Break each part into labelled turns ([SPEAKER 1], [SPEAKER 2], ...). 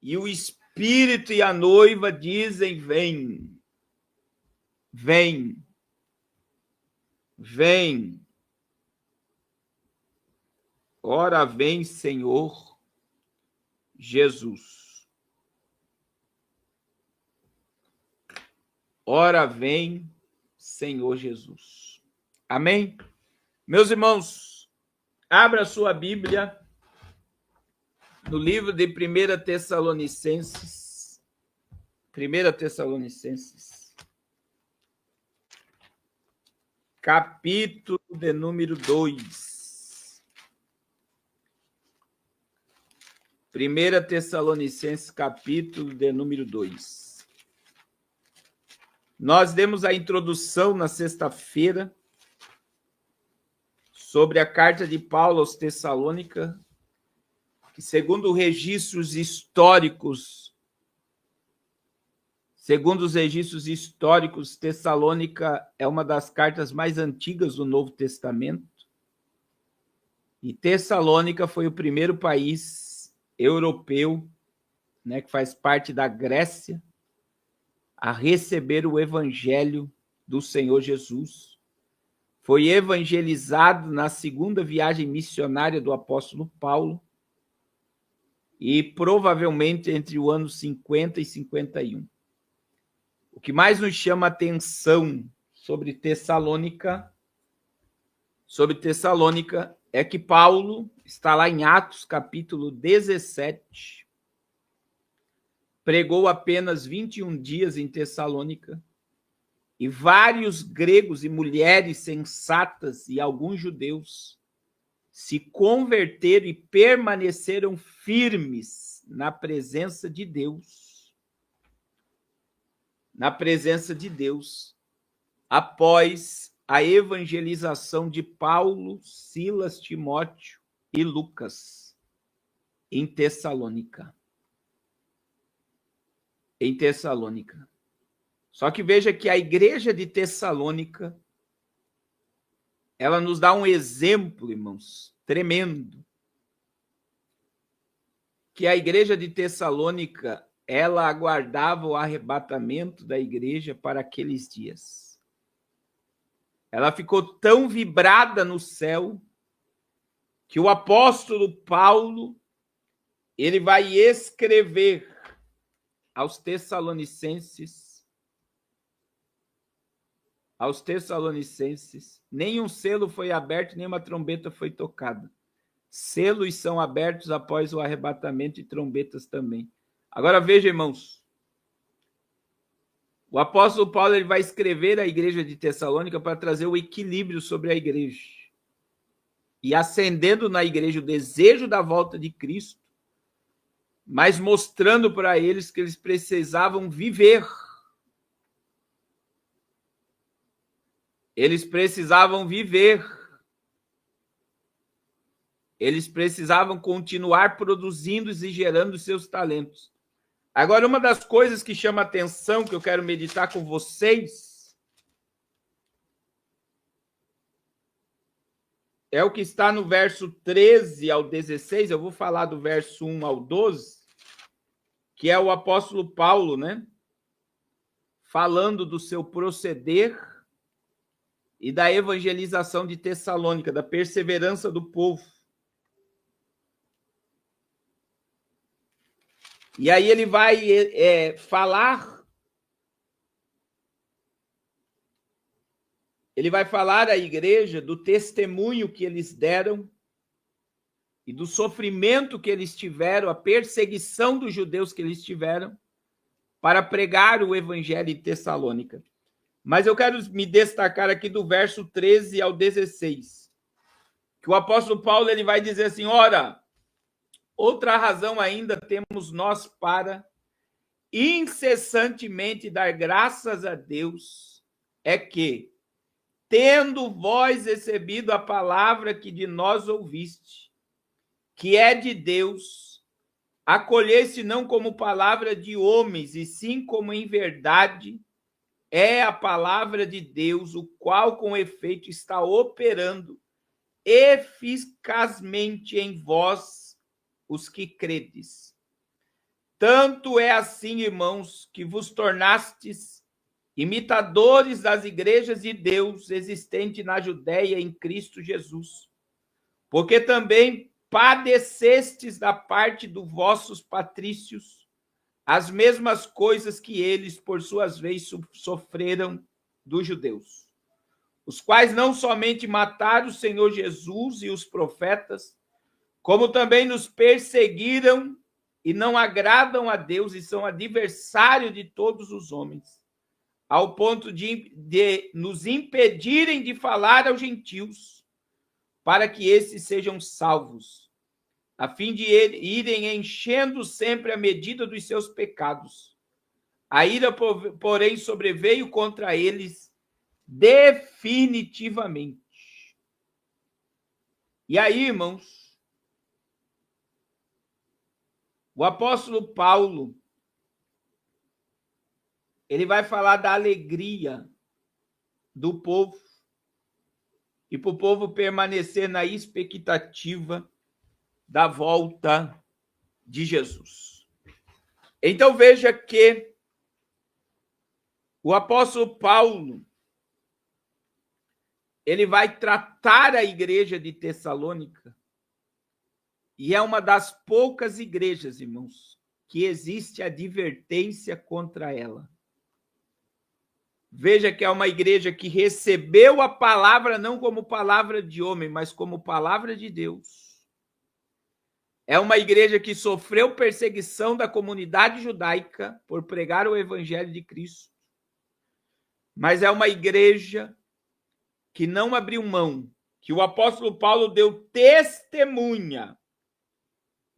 [SPEAKER 1] E o Espírito e a noiva dizem: vem, vem, vem. Ora vem, Senhor Jesus. Ora vem, Senhor Jesus. Amém? Meus irmãos, abra sua Bíblia no livro de 1 Tessalonicenses. 1 Tessalonicenses. Capítulo de número 2. 1 Tessalonicenses, capítulo de número 2. Nós demos a introdução na sexta-feira sobre a carta de Paulo aos Tessalônica, que segundo registros históricos, Tessalônica é uma das cartas mais antigas do Novo Testamento. E Tessalônica foi o primeiro país europeu, né, que faz parte da Grécia, a receber o evangelho do Senhor Jesus. Foi evangelizado na segunda viagem missionária do apóstolo Paulo e provavelmente entre o ano 50 e 51. O que mais nos chama a atenção sobre Tessalônica é que Paulo está lá em Atos, capítulo 17, pregou apenas 21 dias em Tessalônica, e vários gregos e mulheres sensatas e alguns judeus se converteram e permaneceram firmes na presença de Deus. Após a evangelização de Paulo, Silas, Timóteo e Lucas em Tessalônica. Só que veja que a igreja de Tessalônica, ela nos dá um exemplo, irmãos, tremendo. Que a igreja de Tessalônica, ela aguardava o arrebatamento da igreja para aqueles dias. Ela ficou tão vibrada no céu que o apóstolo Paulo, ele vai escrever aos Tessalonicenses, nenhum selo foi aberto, nenhuma trombeta foi tocada. Selos são abertos após o arrebatamento e trombetas também. Agora veja, irmãos, o apóstolo Paulo ele vai escrever à igreja de Tessalônica para trazer o equilíbrio sobre a igreja. E acendendo na igreja o desejo da volta de Cristo, mas mostrando para eles que eles precisavam viver. Eles precisavam continuar produzindo e gerando seus talentos. Agora, uma das coisas que chama atenção, que eu quero meditar com vocês, é o que está no verso 13 ao 16, eu vou falar do verso 1 ao 12, que é o apóstolo Paulo, né? Falando do seu proceder e da evangelização de Tessalônica, da perseverança do povo. E aí ele vai falar à igreja do testemunho que eles deram e do sofrimento que eles tiveram, a perseguição dos judeus que eles tiveram para pregar o evangelho em Tessalônica. Mas eu quero me destacar aqui do verso 13 ao 16, que o apóstolo Paulo ele vai dizer assim: ora, outra razão ainda temos nós para incessantemente dar graças a Deus, é que, tendo vós recebido a palavra que de nós ouviste, que é de Deus, acolheste não como palavra de homens, e sim como em verdade é a palavra de Deus, o qual com efeito está operando eficazmente em vós, os que credes. Tanto é assim, irmãos, que vos tornastes imitadores das igrejas de Deus existentes na Judéia em Cristo Jesus, porque também padecestes da parte dos vossos patrícios as mesmas coisas que eles, por suas vezes, sofreram dos judeus, os quais não somente mataram o Senhor Jesus e os profetas, como também nos perseguiram e não agradam a Deus e são adversários de todos os homens, ao ponto de nos impedirem de falar aos gentios, para que esses sejam salvos, a fim de irem enchendo sempre a medida dos seus pecados. A ira, porém, sobreveio contra eles definitivamente. E aí, irmãos, o apóstolo Paulo, ele vai falar da alegria do povo e para o povo permanecer na expectativa da volta de Jesus. Então veja que o apóstolo Paulo, ele vai tratar a igreja de Tessalônica, e é uma das poucas igrejas, irmãos, que existe advertência contra ela. Veja que é uma igreja que recebeu a palavra não como palavra de homem, mas como palavra de Deus. É uma igreja que sofreu perseguição da comunidade judaica por pregar o evangelho de Cristo. Mas é uma igreja que não abriu mão, que o apóstolo Paulo deu testemunha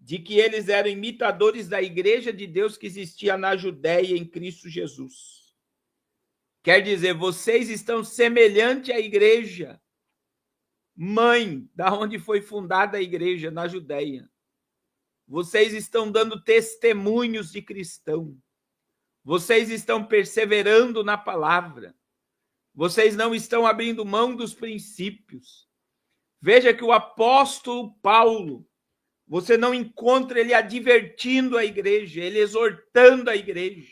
[SPEAKER 1] de que eles eram imitadores da igreja de Deus que existia na Judéia em Cristo Jesus. Quer dizer, vocês estão semelhante à igreja mãe, da onde foi fundada a igreja, na Judéia. Vocês estão dando testemunhos de cristão. Vocês estão perseverando na palavra. Vocês não estão abrindo mão dos princípios. Veja que o apóstolo Paulo, você não encontra ele advertindo a igreja, ele exortando a igreja,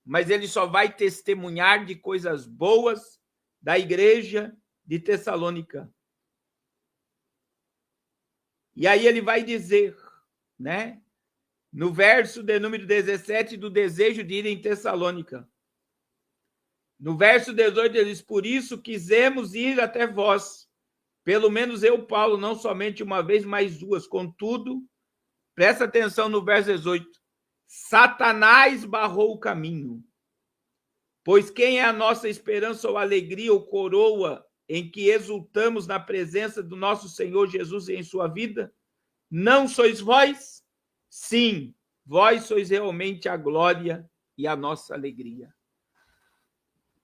[SPEAKER 1] mas ele só vai testemunhar de coisas boas da igreja de Tessalônica. E aí ele vai dizer, né, no verso de número 17, do desejo de ir em Tessalônica. No verso 18, ele diz: por isso quisemos ir até vós, pelo menos eu, Paulo, não somente uma vez, mas duas. Contudo, presta atenção no verso 18. Satanás barrou o caminho. Pois quem é a nossa esperança ou alegria ou coroa em que exultamos na presença do nosso Senhor Jesus em sua vida? Não sois vós? Sim, vós sois realmente a glória e a nossa alegria.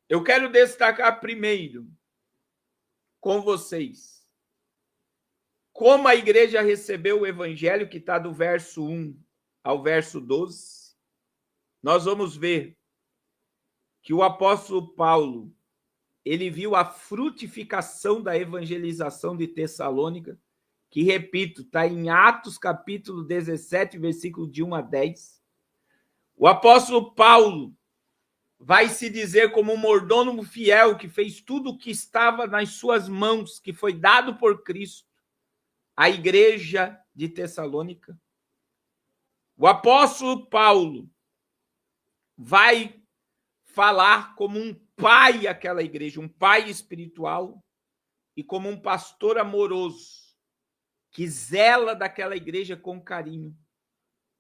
[SPEAKER 1] Eu quero destacar primeiro com vocês como a igreja recebeu o evangelho, que está do verso 1 ao verso 12. Nós vamos ver que o apóstolo Paulo, ele viu a frutificação da evangelização de Tessalônica, que, repito, está em Atos capítulo 17, versículo de 1 a 10. O apóstolo Paulo vai se dizer como um mordomo fiel que fez tudo o que estava nas suas mãos, que foi dado por Cristo à igreja de Tessalônica. O apóstolo Paulo vai falar como um pai àquela igreja, um pai espiritual, e como um pastor amoroso que zela daquela igreja com carinho,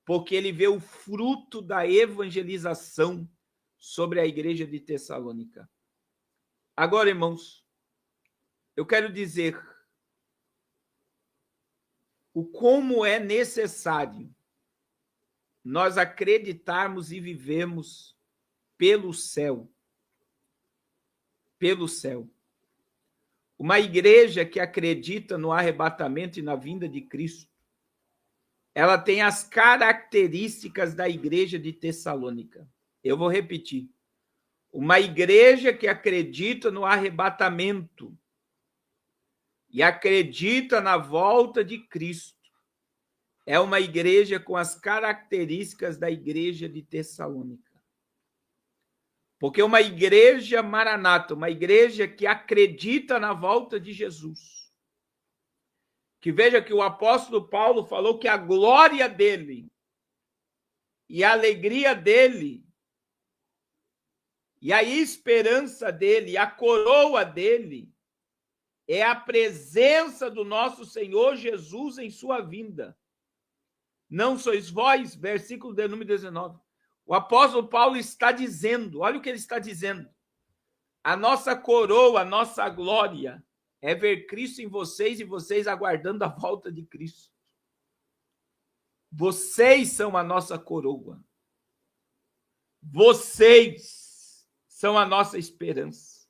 [SPEAKER 1] porque ele vê o fruto da evangelização sobre a igreja de Tessalônica. Agora, irmãos, eu quero dizer o como é necessário nós acreditarmos e vivemos pelo céu. Pelo céu. Uma igreja que acredita no arrebatamento e na vinda de Cristo, ela tem as características da igreja de Tessalônica. Eu vou repetir. Uma igreja que acredita no arrebatamento e acredita na volta de Cristo, é uma igreja com as características da igreja de Tessalônica. Porque uma igreja maranata, uma igreja que acredita na volta de Jesus. Que veja que o apóstolo Paulo falou que a glória dele e a alegria dele e a esperança dele, a coroa dele, é a presença do nosso Senhor Jesus em sua vinda. Não sois vós, versículo de número 19. O apóstolo Paulo está dizendo, olha o que ele está dizendo. A nossa coroa, a nossa glória é ver Cristo em vocês e vocês aguardando a volta de Cristo. Vocês são a nossa coroa. Vocês são a nossa esperança.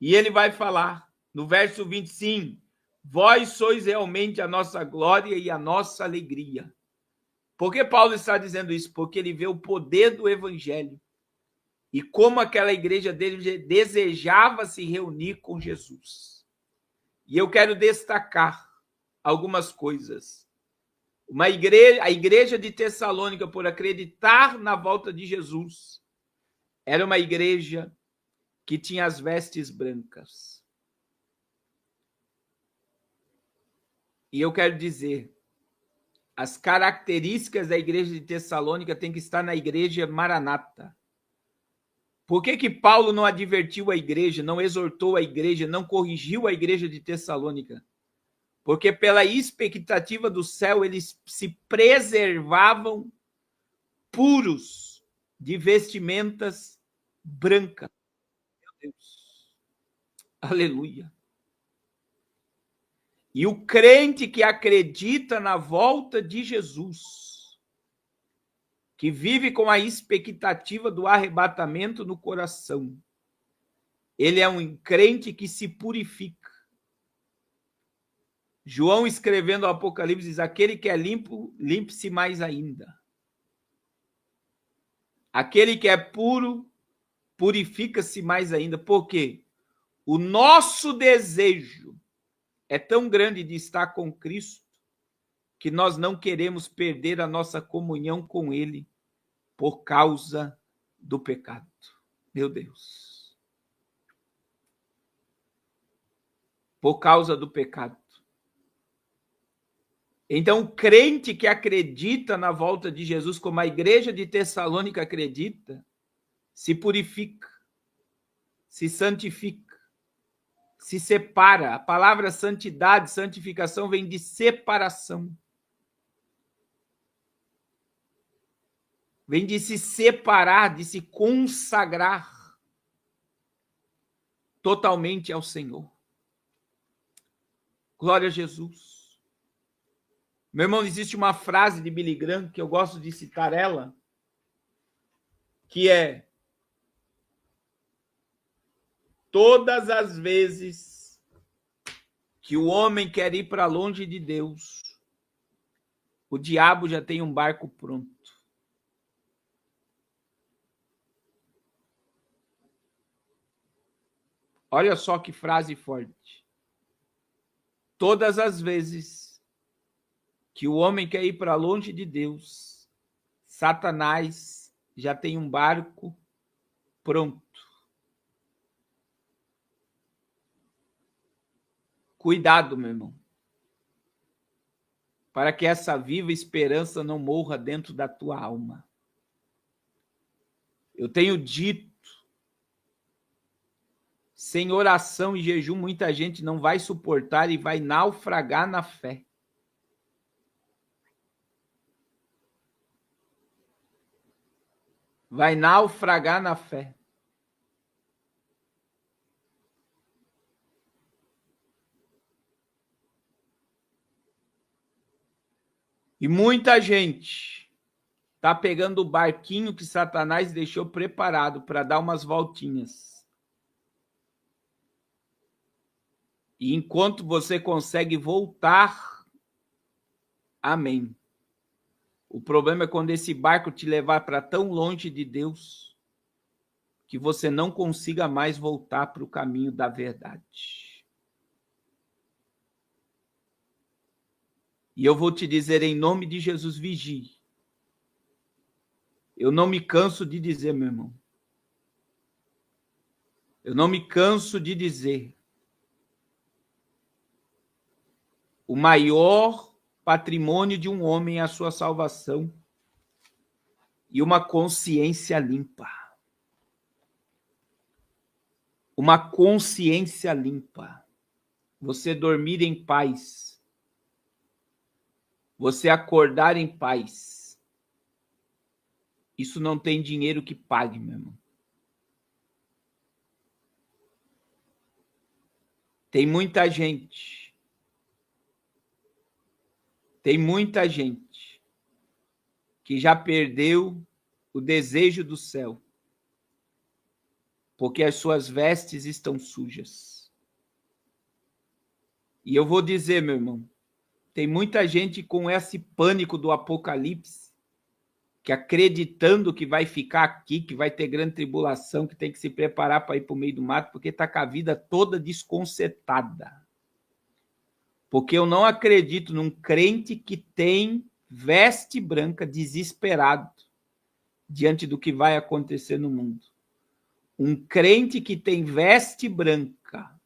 [SPEAKER 1] E ele vai falar no verso 25, vós sois realmente a nossa glória e a nossa alegria. Por que Paulo está dizendo isso? Porque ele vê o poder do evangelho e como aquela igreja dele desejava se reunir com Jesus. E eu quero destacar algumas coisas. A igreja de Tessalônica, por acreditar na volta de Jesus, era uma igreja que tinha as vestes brancas. E eu quero dizer, as características da igreja de Tessalônica têm que estar na igreja maranata. Por que Paulo não advertiu a igreja, não exortou a igreja, não corrigiu a igreja de Tessalônica? Porque pela expectativa do céu, eles se preservavam puros de vestimentas brancas. Meu Deus. Aleluia. E o crente que acredita na volta de Jesus, que vive com a expectativa do arrebatamento no coração, ele é um crente que se purifica. João, escrevendo o Apocalipse, diz, aquele que é limpo, limpe-se mais ainda. Aquele que é puro, purifica-se mais ainda. Por quê? O nosso desejo é tão grande de estar com Cristo que nós não queremos perder a nossa comunhão com Ele por causa do pecado. Meu Deus. Por causa do pecado. Então, o crente que acredita na volta de Jesus, como a igreja de Tessalônica acredita, se purifica, se santifica, se separa. A palavra santidade, santificação, vem de separação. Vem de se separar, de se consagrar totalmente ao Senhor. Glória a Jesus. Meu irmão, existe uma frase de Billy Graham, que eu gosto de citar ela, que é: todas as vezes que o homem quer ir para longe de Deus, o diabo já tem um barco pronto. Olha só que frase forte. Todas as vezes que o homem quer ir para longe de Deus, Satanás já tem um barco pronto. Cuidado, meu irmão, para que essa viva esperança não morra dentro da tua alma. Eu tenho dito, sem oração e jejum, muita gente não vai suportar e vai naufragar na fé. Vai naufragar na fé. E muita gente está pegando o barquinho que Satanás deixou preparado para dar umas voltinhas. E enquanto você consegue voltar, amém. O problema é quando esse barco te levar para tão longe de Deus que você não consiga mais voltar para o caminho da verdade. E eu vou te dizer em nome de Jesus, vigie. Eu não me canso de dizer, meu irmão. Eu não me canso de dizer. O maior patrimônio de um homem é a sua salvação e uma consciência limpa. Uma consciência limpa. Você dormir em paz. Você acordar em paz. Isso não tem dinheiro que pague, meu irmão. Tem muita gente que já perdeu o desejo do céu, porque as suas vestes estão sujas. E eu vou dizer, meu irmão, tem muita gente com esse pânico do apocalipse, que acreditando que vai ficar aqui, que vai ter grande tribulação, que tem que se preparar para ir para o meio do mato, porque está com a vida toda desconcertada. Porque eu não acredito num crente que tem veste branca, desesperado, diante do que vai acontecer no mundo. Um crente que tem veste branca,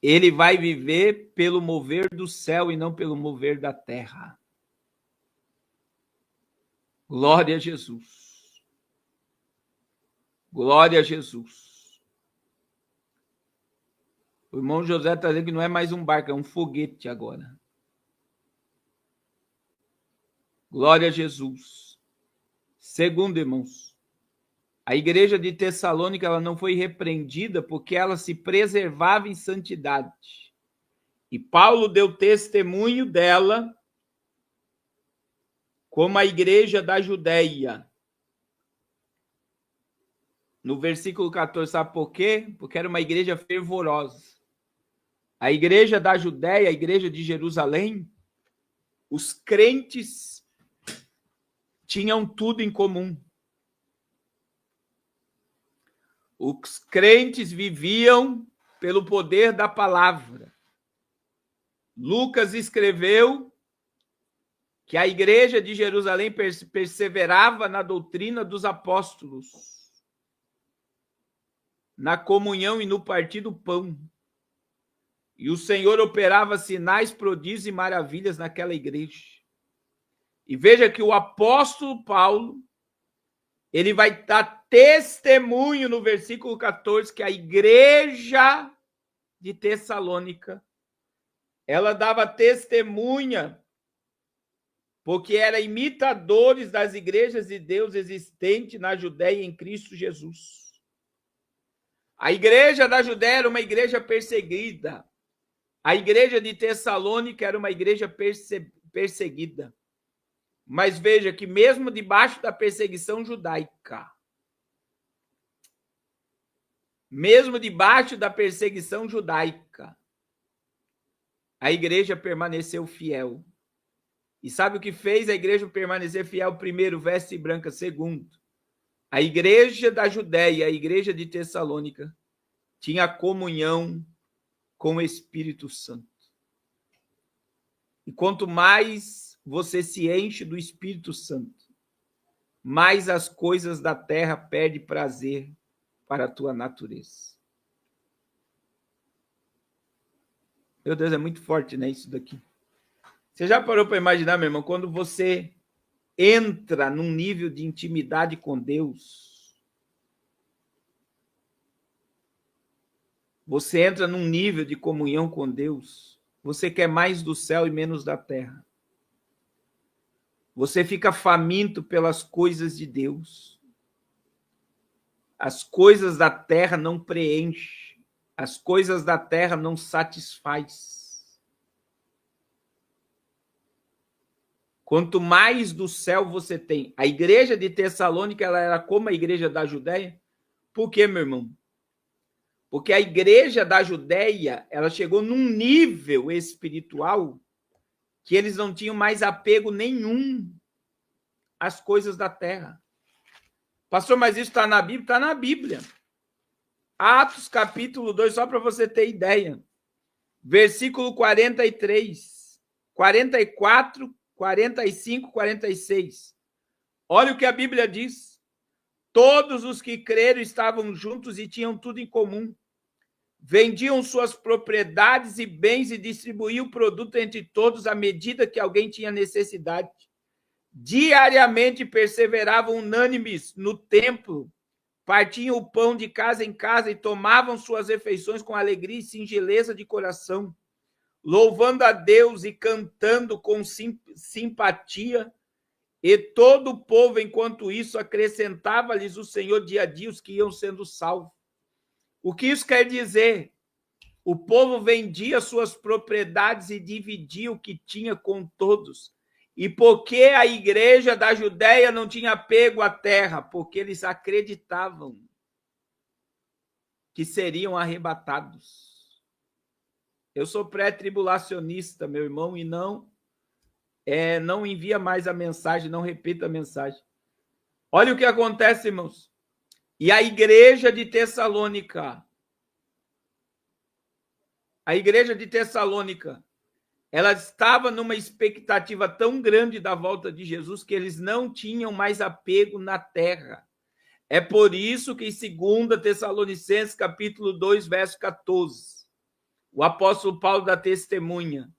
[SPEAKER 1] ele vai viver pelo mover do céu e não pelo mover da terra. Glória a Jesus. Glória a Jesus. O irmão José está dizendo que não é mais um barco, é um foguete agora. Glória a Jesus. Segundo, irmãos, a igreja de Tessalônica ela não foi repreendida porque ela se preservava em santidade. E Paulo deu testemunho dela como a igreja da Judéia. No versículo 14, sabe por quê? Porque era uma igreja fervorosa. A igreja da Judéia, a igreja de Jerusalém, os crentes tinham tudo em comum. Os crentes viviam pelo poder da palavra. Lucas escreveu que a igreja de Jerusalém perseverava na doutrina dos apóstolos, na comunhão e no partir do pão. E o Senhor operava sinais, prodígios e maravilhas naquela igreja. E veja que o apóstolo Paulo, ele vai dar testemunho no versículo 14 que a igreja de Tessalônica, ela dava testemunha porque era imitadores das igrejas de Deus existentes na Judéia em Cristo Jesus. A igreja da Judéia era uma igreja perseguida. A igreja de Tessalônica era uma igreja perseguida. Mas veja que mesmo debaixo da perseguição judaica, a igreja permaneceu fiel. E sabe o que fez a igreja permanecer fiel? Primeiro, veste branca. Segundo, a igreja da Judéia, a igreja de Tessalônica, tinha comunhão com o Espírito Santo. E quanto mais você se enche do Espírito Santo, mais as coisas da terra perdem prazer para a tua natureza. Meu Deus, é muito forte, né, isso daqui. Você já parou para imaginar, meu irmão, quando você entra num nível de intimidade com Deus, você entra num nível de comunhão com Deus, você quer mais do céu e menos da terra. Você fica faminto pelas coisas de Deus. As coisas da terra não preenchem. As coisas da terra não satisfaz. Quanto mais do céu você tem. A igreja de Tessalônica ela era como a igreja da Judéia. Por quê, meu irmão? Porque a igreja da Judéia ela chegou num nível espiritual que eles não tinham mais apego nenhum às coisas da terra. Pastor, mas isso está na Bíblia? Está na Bíblia. Atos capítulo 2, só para você ter ideia. Versículo 43, 44, 45, 46. Olha o que a Bíblia diz. Todos os que creram estavam juntos e tinham tudo em comum. Vendiam suas propriedades e bens e distribuíam o produto entre todos à medida que alguém tinha necessidade. Diariamente perseveravam unânimes no templo, partiam o pão de casa em casa e tomavam suas refeições com alegria e singeleza de coração, louvando a Deus e cantando com simpatia. E todo o povo, enquanto isso, acrescentava-lhes o Senhor dia a dia os que iam sendo salvos. O que isso quer dizer? O povo vendia suas propriedades e dividia o que tinha com todos. E por que a igreja da Judéia não tinha apego à terra? Porque eles acreditavam que seriam arrebatados. Eu sou pré-tribulacionista, meu irmão, e não envia mais a mensagem, não repita a mensagem. Olha o que acontece, irmãos. E a igreja de Tessalônica, ela estava numa expectativa tão grande da volta de Jesus que eles não tinham mais apego na terra. É por isso que em 2 Tessalonicenses, capítulo 2, verso 14, o apóstolo Paulo dá testemunha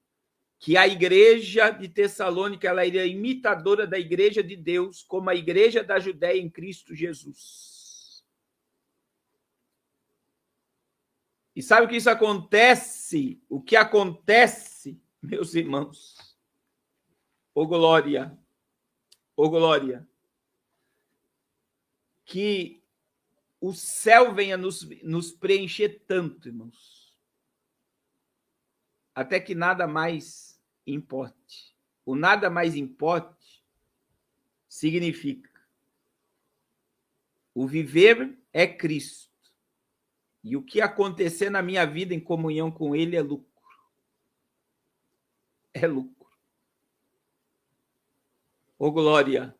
[SPEAKER 1] que a igreja de Tessalônica ela era imitadora da igreja de Deus, como a igreja da Judéia em Cristo Jesus. E sabe o que isso acontece? O que acontece, meus irmãos? Ô glória, que o céu venha nos preencher tanto, irmãos, até que nada mais importe. O nada mais importe significa o viver é Cristo. E o que acontecer na minha vida em comunhão com Ele é lucro. É lucro. Ô glória.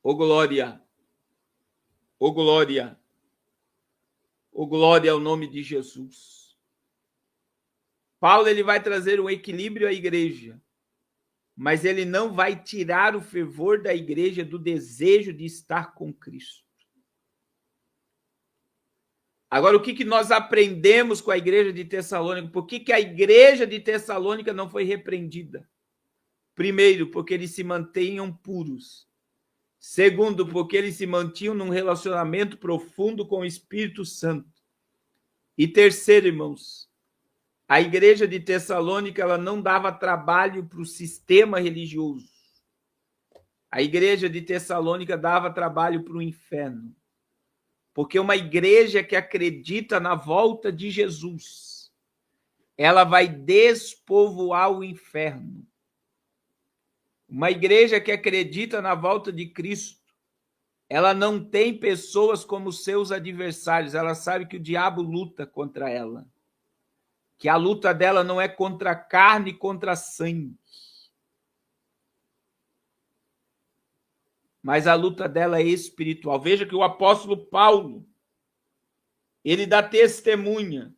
[SPEAKER 1] Ô glória. Ô glória. Ô glória ao nome de Jesus. Paulo ele vai trazer um equilíbrio à igreja, mas ele não vai tirar o fervor da igreja do desejo de estar com Cristo. Agora, o que nós aprendemos com a igreja de Tessalônica? Por que a igreja de Tessalônica não foi repreendida? Primeiro, porque eles se mantenham puros. Segundo, porque eles se mantinham num relacionamento profundo com o Espírito Santo. E terceiro, irmãos, a igreja de Tessalônica ela não dava trabalho para o sistema religioso. A igreja de Tessalônica dava trabalho para o inferno. Porque uma igreja que acredita na volta de Jesus, ela vai despovoar o inferno. Uma igreja que acredita na volta de Cristo, ela não tem pessoas como seus adversários, ela sabe que o diabo luta contra ela. Que a luta dela não é contra a carne e contra sangue. Mas a luta dela é espiritual. Veja que o apóstolo Paulo, ele dá testemunha,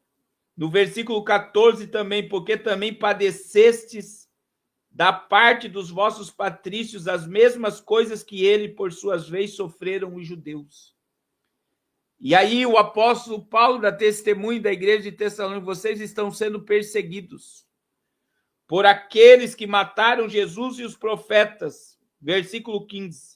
[SPEAKER 1] no versículo 14 também, porque também padecestes da parte dos vossos patrícios as mesmas coisas que ele, por suas vezes, sofreram os judeus. E aí o apóstolo Paulo dá testemunho da igreja de Tessalônica, vocês estão sendo perseguidos por aqueles que mataram Jesus e os profetas. Versículo 15.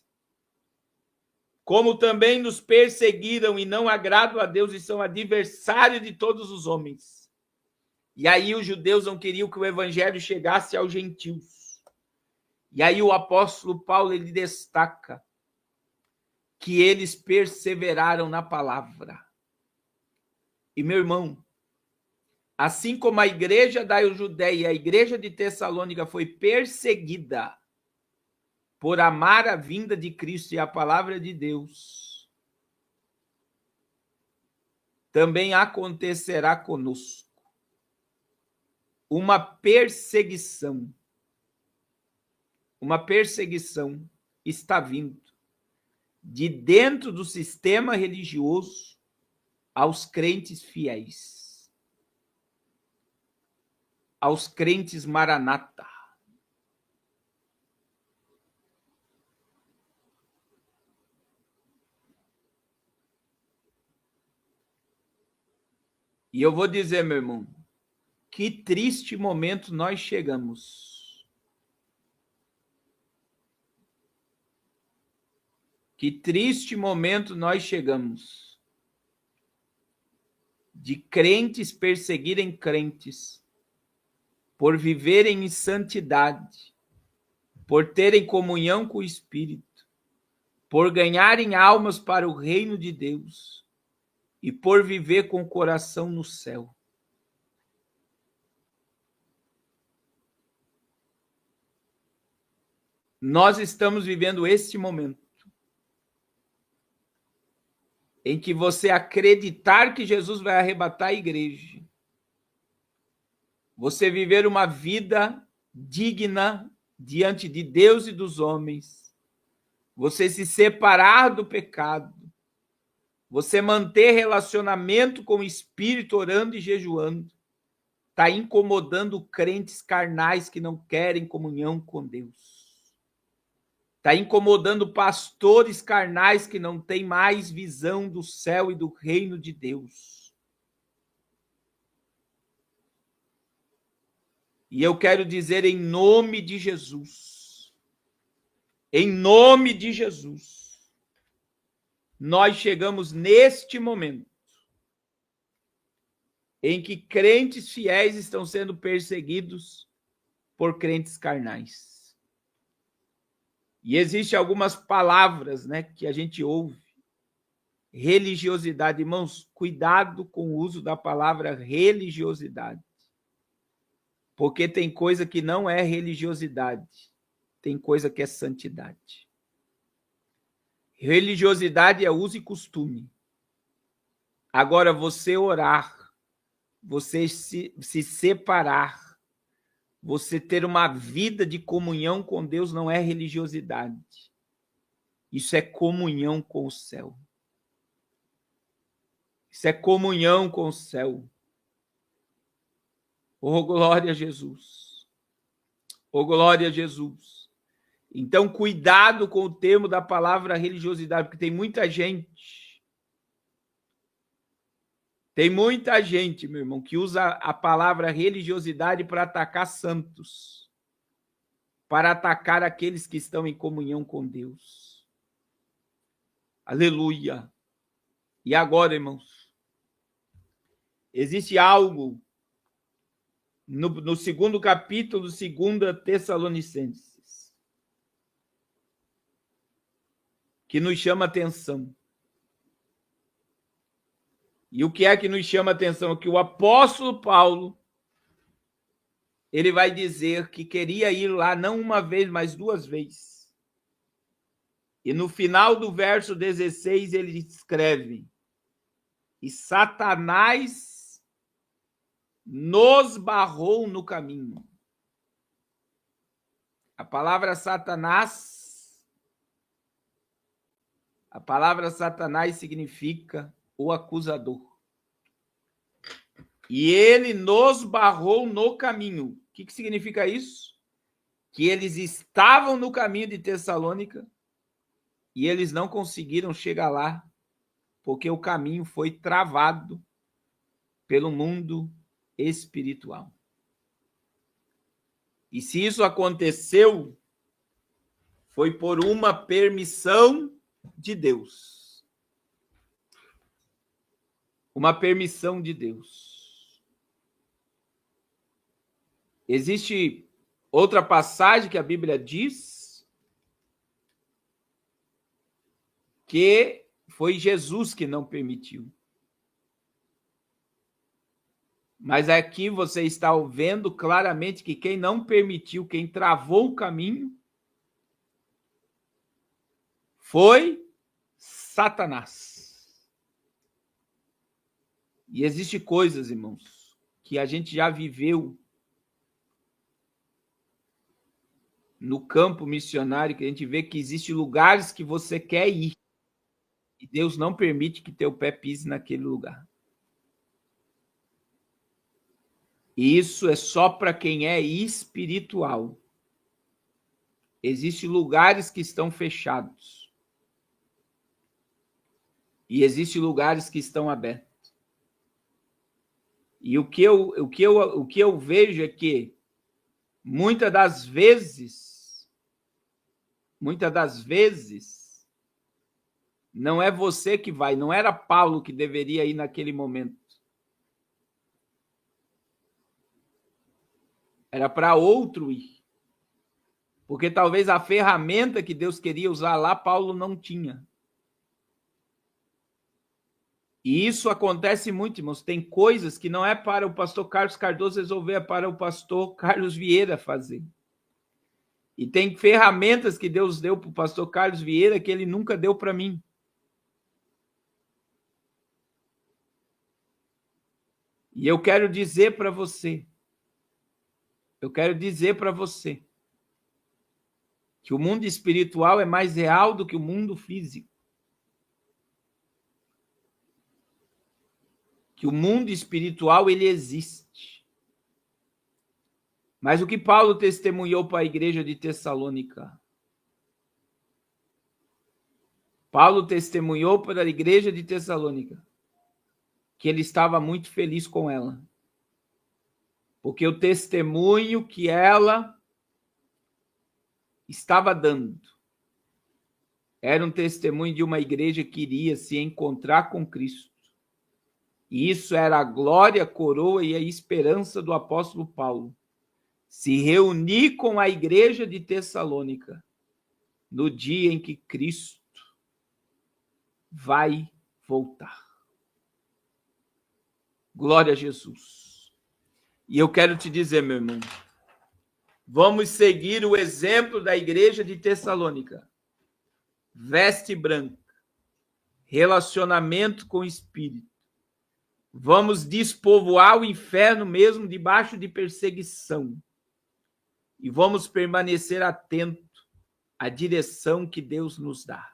[SPEAKER 1] Como também nos perseguiram e não agradam a Deus e são adversários de todos os homens. E aí os judeus não queriam que o evangelho chegasse aos gentios. E aí o apóstolo Paulo ele destaca que eles perseveraram na palavra. E meu irmão, assim como a igreja da Judéia e a igreja de Tessalônica foi perseguida por amar a vinda de Cristo e a palavra de Deus, também acontecerá conosco uma perseguição. Uma perseguição está vindo de dentro do sistema religioso aos crentes fiéis, aos crentes Maranata. E eu vou dizer, meu irmão, que triste momento nós chegamos. Que triste momento nós chegamos de crentes perseguirem crentes por viverem em santidade, por terem comunhão com o Espírito, por ganharem almas para o reino de Deus e por viver com o coração no céu. Nós estamos vivendo este momento em que você acreditar que Jesus vai arrebatar a igreja, você viver uma vida digna diante de Deus e dos homens, você se separar do pecado, você manter relacionamento com o Espírito orando e jejuando, está incomodando crentes carnais que não querem comunhão com Deus. Está incomodando pastores carnais que não têm mais visão do céu e do reino de Deus. E eu quero dizer em nome de Jesus, nós chegamos neste momento em que crentes fiéis estão sendo perseguidos por crentes carnais. E existem algumas palavras, né, que a gente ouve. Religiosidade. Irmãos, cuidado com o uso da palavra religiosidade. Porque tem coisa que não é religiosidade. Tem coisa que é santidade. Religiosidade é uso e costume. Agora, você orar, você se separar, você ter uma vida de comunhão com Deus não é religiosidade. Isso é comunhão com o céu. Isso é comunhão com o céu. Oh, glória a Jesus. Oh, glória a Jesus. Então, cuidado com o termo da palavra religiosidade, porque tem muita gente, meu irmão, que usa a palavra religiosidade para atacar santos, para atacar aqueles que estão em comunhão com Deus. Aleluia. E agora, irmãos, existe algo no segundo capítulo, 2 Tessalonicenses, que nos chama atenção. E o que é que nos chama atenção? Que o apóstolo Paulo, ele vai dizer que queria ir lá não uma vez, mas 2 vezes. E no final do verso 16 ele escreve: e Satanás nos barrou no caminho. A palavra Satanás significa o acusador. E ele nos barrou no caminho. O que significa isso? Que eles estavam no caminho de Tessalônica e eles não conseguiram chegar lá, porque o caminho foi travado pelo mundo espiritual. E se isso aconteceu, foi por uma permissão de Deus. Uma permissão de Deus. Existe outra passagem que a Bíblia diz que foi Jesus que não permitiu. Mas aqui você está vendo claramente que quem não permitiu, quem travou o caminho, foi Satanás. E existem coisas, irmãos, que a gente já viveu no campo missionário, que a gente vê que existem lugares que você quer ir e Deus não permite que teu pé pise naquele lugar. E isso é só para quem é espiritual. Existem lugares que estão fechados. E existem lugares que estão abertos. E o que eu vejo é que muitas das vezes, não é você que vai, não era Paulo que deveria ir naquele momento. Era para outro ir. Porque talvez a ferramenta que Deus queria usar lá, Paulo não tinha. E isso acontece muito, irmãos. Tem coisas que não é para o pastor Carlos Cardoso resolver, é para o pastor Carlos Vieira fazer. E tem ferramentas que Deus deu para o pastor Carlos Vieira que ele nunca deu para mim. E eu quero dizer para você, que o mundo espiritual é mais real do que o mundo físico. Que o mundo espiritual, ele existe. Mas o que Paulo testemunhou para a igreja de Tessalônica? Paulo testemunhou para a igreja de Tessalônica que ele estava muito feliz com ela. Porque o testemunho que ela estava dando era um testemunho de uma igreja que iria se encontrar com Cristo. E isso era a glória, a coroa e a esperança do apóstolo Paulo. Se reunir com a igreja de Tessalônica no dia em que Cristo vai voltar. Glória a Jesus. E eu quero te dizer, meu irmão, vamos seguir o exemplo da igreja de Tessalônica. Veste branca, relacionamento com o Espírito. Vamos despovoar o inferno mesmo debaixo de perseguição. E vamos permanecer atento à direção que Deus nos dá.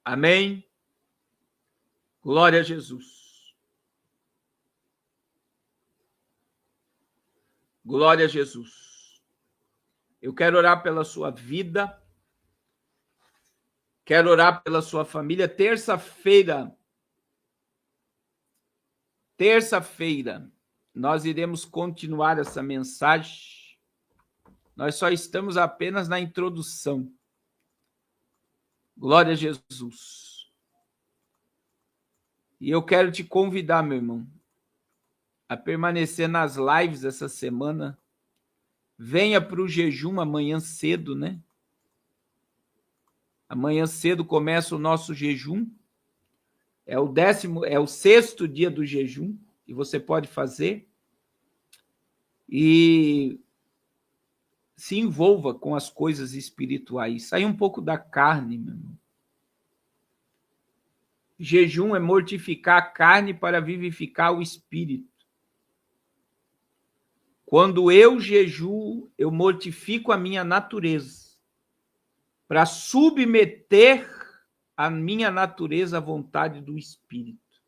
[SPEAKER 1] Amém? Glória a Jesus. Glória a Jesus. Eu quero orar pela sua vida. Quero orar pela sua família. Terça-feira, nós iremos continuar essa mensagem. Nós só estamos apenas na introdução. Glória a Jesus. E eu quero te convidar, meu irmão, a permanecer nas lives essa semana. Venha para o jejum amanhã cedo, né? Amanhã cedo começa o nosso jejum. É o 6º dia do jejum que você pode fazer. E se envolva com as coisas espirituais. Sai um pouco da carne, meu irmão. Jejum é mortificar a carne para vivificar o espírito. Quando eu jejuo, eu mortifico a minha natureza para submeter a minha natureza à vontade do Espírito.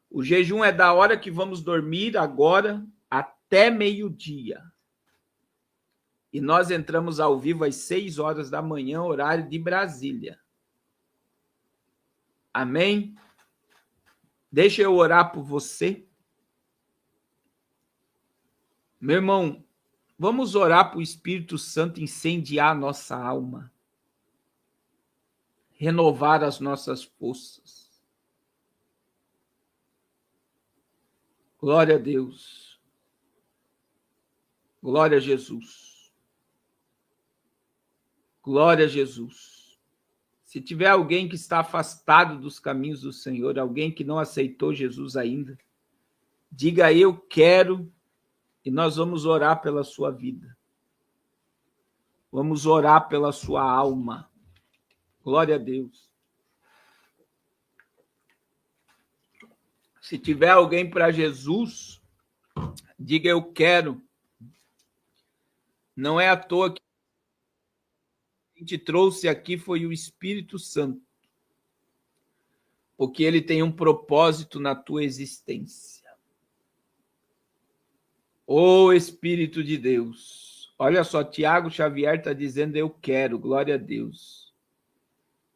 [SPEAKER 1] O jejum é da hora que vamos dormir agora até meio-dia. E nós entramos ao vivo às 6 horas da manhã, horário de Brasília. Amém? Deixa eu orar por você. Meu irmão, vamos orar para o Espírito Santo incendiar a nossa alma. Renovar as nossas forças. Glória a Deus. Glória a Jesus. Glória a Jesus. Se tiver alguém que está afastado dos caminhos do Senhor, alguém que não aceitou Jesus ainda, diga eu quero, e nós vamos orar pela sua vida. Vamos orar pela sua alma. Glória a Deus. Se tiver alguém para Jesus, diga eu quero. Não é à toa que a gente trouxe aqui foi o Espírito Santo. Porque ele tem um propósito na tua existência. Ô Espírito de Deus. Olha só, Tiago Xavier está dizendo eu quero, glória a Deus.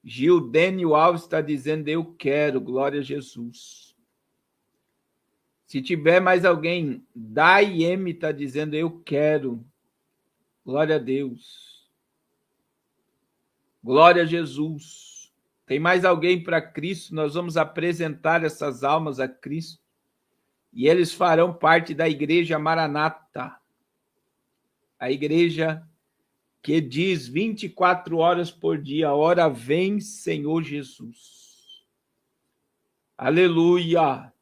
[SPEAKER 1] Gildênio Alves está dizendo eu quero, glória a Jesus. Se tiver mais alguém, Dai M está dizendo eu quero, glória a Deus. Glória a Jesus. Tem mais alguém para Cristo? Nós vamos apresentar essas almas a Cristo e eles farão parte da igreja Maranata, a igreja que diz 24 horas por dia, ora vem Senhor Jesus. Aleluia.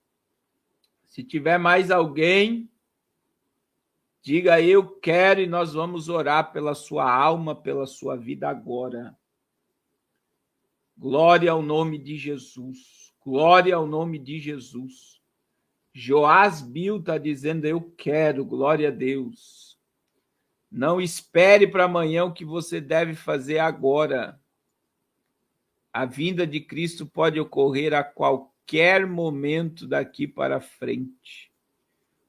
[SPEAKER 1] Se tiver mais alguém, diga eu quero e nós vamos orar pela sua alma, pela sua vida agora. Glória ao nome de Jesus. Glória ao nome de Jesus. Joás Bill está dizendo eu quero, glória a Deus. Não espere para amanhã o que você deve fazer agora. A vinda de Cristo pode ocorrer a qualquer momento daqui para frente.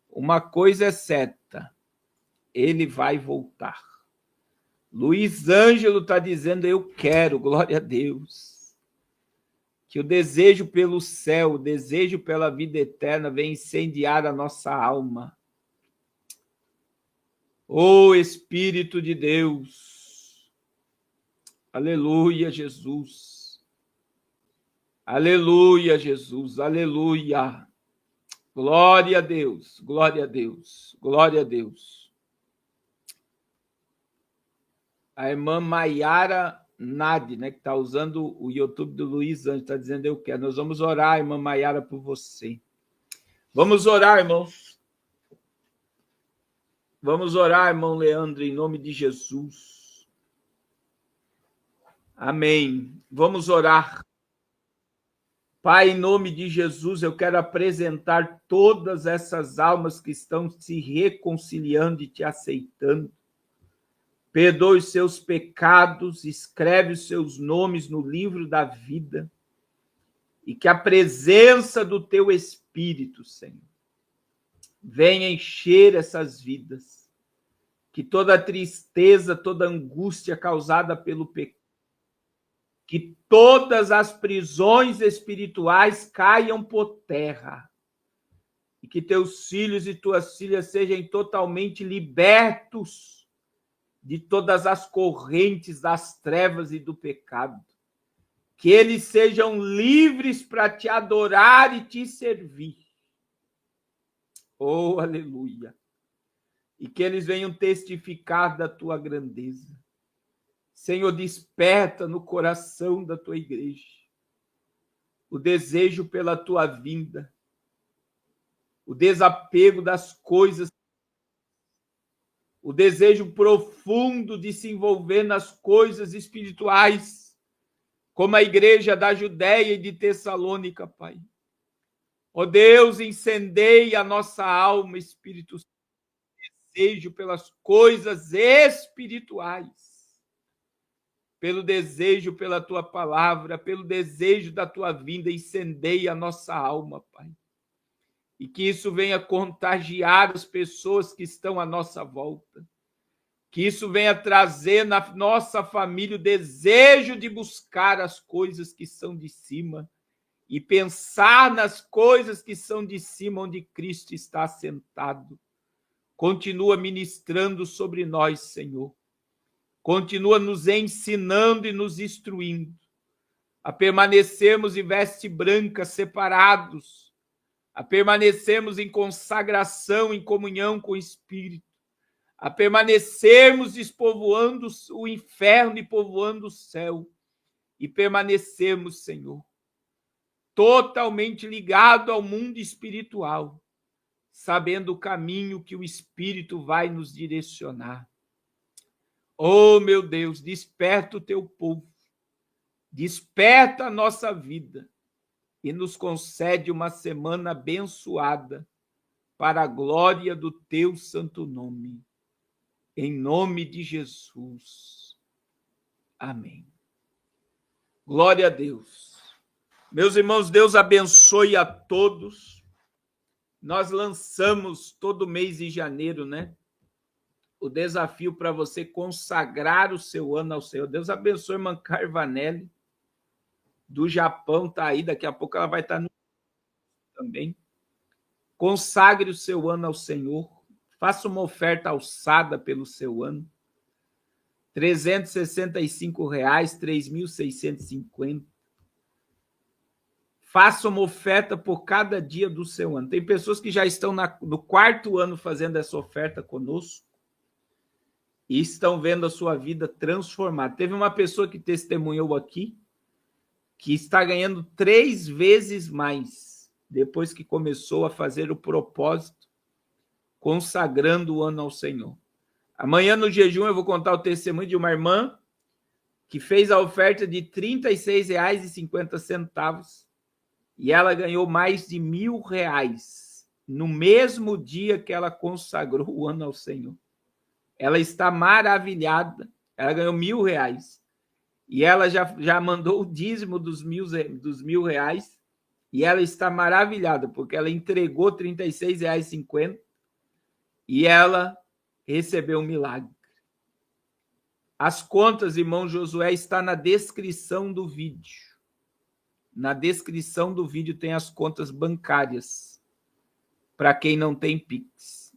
[SPEAKER 1] Uma coisa é certa, ele vai voltar. Luiz Ângelo está dizendo eu quero, glória a Deus. Que o desejo pelo céu, o desejo pela vida eterna venha incendiar a nossa alma. Ô Espírito de Deus, aleluia, Jesus, aleluia, Jesus, aleluia, glória a Deus, glória a Deus, glória a Deus. A irmã Maiara Nadi, né, que está usando o YouTube do Luiz Anjo, está dizendo eu quero. Nós vamos orar, irmã Maiara, por você. Vamos orar, irmãos. Vamos orar, irmão Leandro, em nome de Jesus. Amém. Vamos orar. Pai, em nome de Jesus, eu quero apresentar todas essas almas que estão se reconciliando e te aceitando. Perdoe os seus pecados, escreve os seus nomes no livro da vida e que a presença do teu Espírito, Senhor, venha encher essas vidas, que toda tristeza, toda angústia causada pelo pecado, que todas as prisões espirituais caiam por terra e que teus filhos e tuas filhas sejam totalmente libertos de todas as correntes das trevas e do pecado, que eles sejam livres para te adorar e te servir. Oh, aleluia! E que eles venham testificar da tua grandeza. Senhor, desperta no coração da tua igreja o desejo pela tua vinda, o desapego das coisas, o desejo profundo de se envolver nas coisas espirituais, como a igreja da Judéia e de Tessalônica, Pai. Ó Deus, incendeia a nossa alma, Espírito Santo, desejo pelas coisas espirituais, pelo desejo pela tua palavra, pelo desejo da tua vinda, incendeia a nossa alma, Pai. E que isso venha contagiar as pessoas que estão à nossa volta. Que isso venha trazer na nossa família o desejo de buscar as coisas que são de cima e pensar nas coisas que são de cima, onde Cristo está sentado. Continua ministrando sobre nós, Senhor. Continua nos ensinando e nos instruindo a permanecermos em veste branca, separados, a permanecermos em consagração, em comunhão com o Espírito, a permanecermos despovoando o inferno e povoando o céu, e permanecermos, Senhor, totalmente ligado ao mundo espiritual, sabendo o caminho que o Espírito vai nos direcionar. Oh, meu Deus, desperta o teu povo, desperta a nossa vida e nos concede uma semana abençoada para a glória do teu santo nome. Em nome de Jesus. Amém. Glória a Deus. Meus irmãos, Deus abençoe a todos. Nós lançamos todo mês de janeiro, né? O desafio para você consagrar o seu ano ao Senhor. Deus abençoe irmã Carvanelli, do Japão, tá aí, daqui a pouco ela vai estar no também. Consagre o seu ano ao Senhor. Faça uma oferta alçada pelo seu ano. R$ 365, 3.650. Faça uma oferta por cada dia do seu ano. Tem pessoas que já estão no quarto ano fazendo essa oferta conosco e estão vendo a sua vida transformada. Teve uma pessoa que testemunhou aqui que está ganhando 3 vezes mais depois que começou a fazer o propósito, consagrando o ano ao Senhor. Amanhã no jejum eu vou contar o testemunho de uma irmã que fez a oferta de R$ 36,50 e ela ganhou mais de R$ 1.000 no mesmo dia que ela consagrou o ano ao Senhor. Ela está maravilhada. Ela ganhou R$ 1.000 e ela já mandou o dízimo dos R$ 1.000 e ela está maravilhada porque ela entregou R$ 36,50 e ela recebeu um milagre. As contas, irmão Josué, está na descrição do vídeo. Na descrição do vídeo tem as contas bancárias para quem não tem Pix.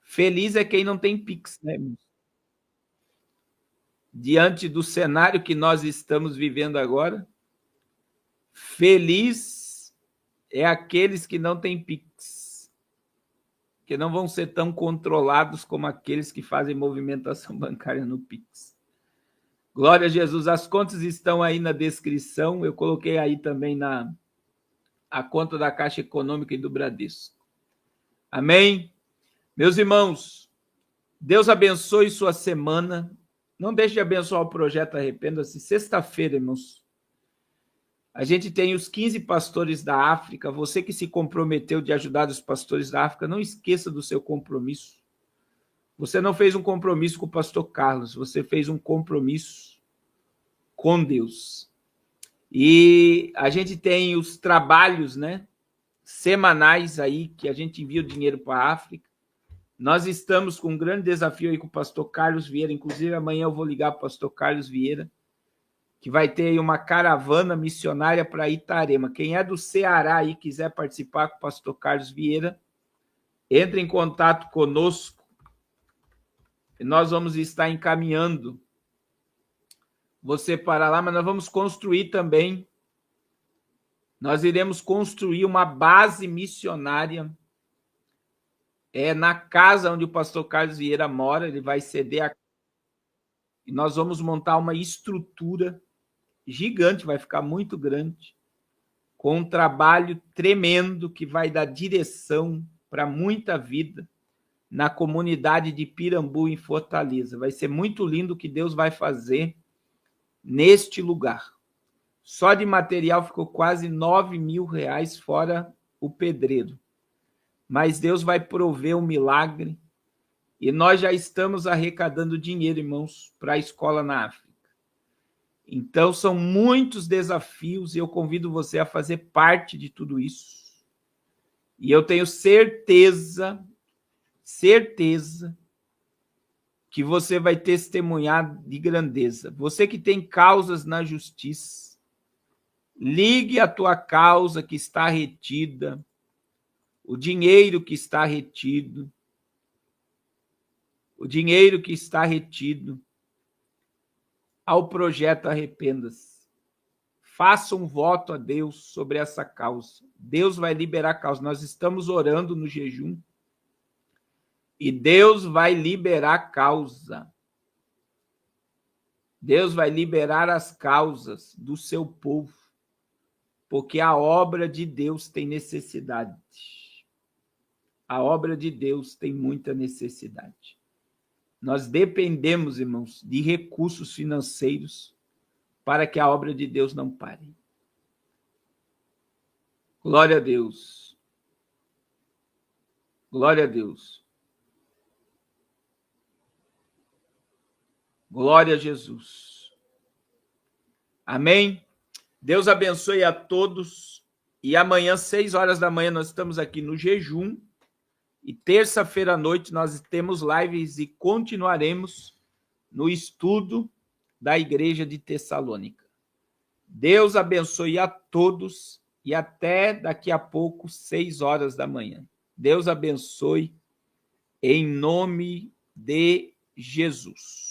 [SPEAKER 1] Feliz é quem não tem Pix, né, irmão? Diante do cenário que nós estamos vivendo agora, feliz é aqueles que não têm Pix, que não vão ser tão controlados como aqueles que fazem movimentação bancária no Pix. Glória a Jesus. As contas estão aí na descrição. Eu coloquei aí também a conta da Caixa Econômica e do Bradesco. Amém? Meus irmãos, Deus abençoe sua semana. Não deixe de abençoar o Projeto Arrependa-se. Sexta-feira, irmãos, a gente tem os 15 pastores da África. Você que se comprometeu de ajudar os pastores da África, não esqueça do seu compromisso. Você não fez um compromisso com o pastor Carlos, você fez um compromisso com Deus. E a gente tem os trabalhos, né, semanais aí, que a gente envia o dinheiro para a África. Nós estamos com um grande desafio aí com o pastor Carlos Vieira. Inclusive, amanhã eu vou ligar para o pastor Carlos Vieira, que vai ter aí uma caravana missionária para Itarema. Quem é do Ceará e quiser participar com o pastor Carlos Vieira, entre em contato conosco. Nós vamos estar encaminhando você para lá, mas nós vamos construir também. Nós iremos construir uma base missionária na casa onde o pastor Carlos Vieira mora. Ele vai ceder e nós vamos montar uma estrutura gigante, vai ficar muito grande, com um trabalho tremendo que vai dar direção para muita vida na comunidade de Pirambu, em Fortaleza. Vai ser muito lindo o que Deus vai fazer neste lugar. Só de material ficou quase R$ 9.000, fora o pedreiro. Mas Deus vai prover um milagre e nós já estamos arrecadando dinheiro, irmãos, para a escola na África. Então, são muitos desafios e eu convido você a fazer parte de tudo isso. E eu tenho certeza que você vai testemunhar de grandeza. Você que tem causas na justiça, ligue a tua causa que está retida, o dinheiro que está retido, ao Projeto Arrependa-se. Faça um voto a Deus sobre essa causa. Deus vai liberar a causa. Nós estamos orando no jejum e Deus vai liberar a causa. Deus vai liberar as causas do seu povo, porque a obra de Deus tem necessidade. A obra de Deus tem muita necessidade. Nós dependemos, irmãos, de recursos financeiros para que a obra de Deus não pare. Glória a Deus. Glória a Deus. Glória a Jesus. Amém? Deus abençoe a todos. E amanhã, 6 horas da manhã, nós estamos aqui no jejum. E terça-feira à noite nós temos lives e continuaremos no estudo da igreja de Tessalônica. Deus abençoe a todos e até daqui a pouco, 6 horas da manhã. Deus abençoe em nome de Jesus.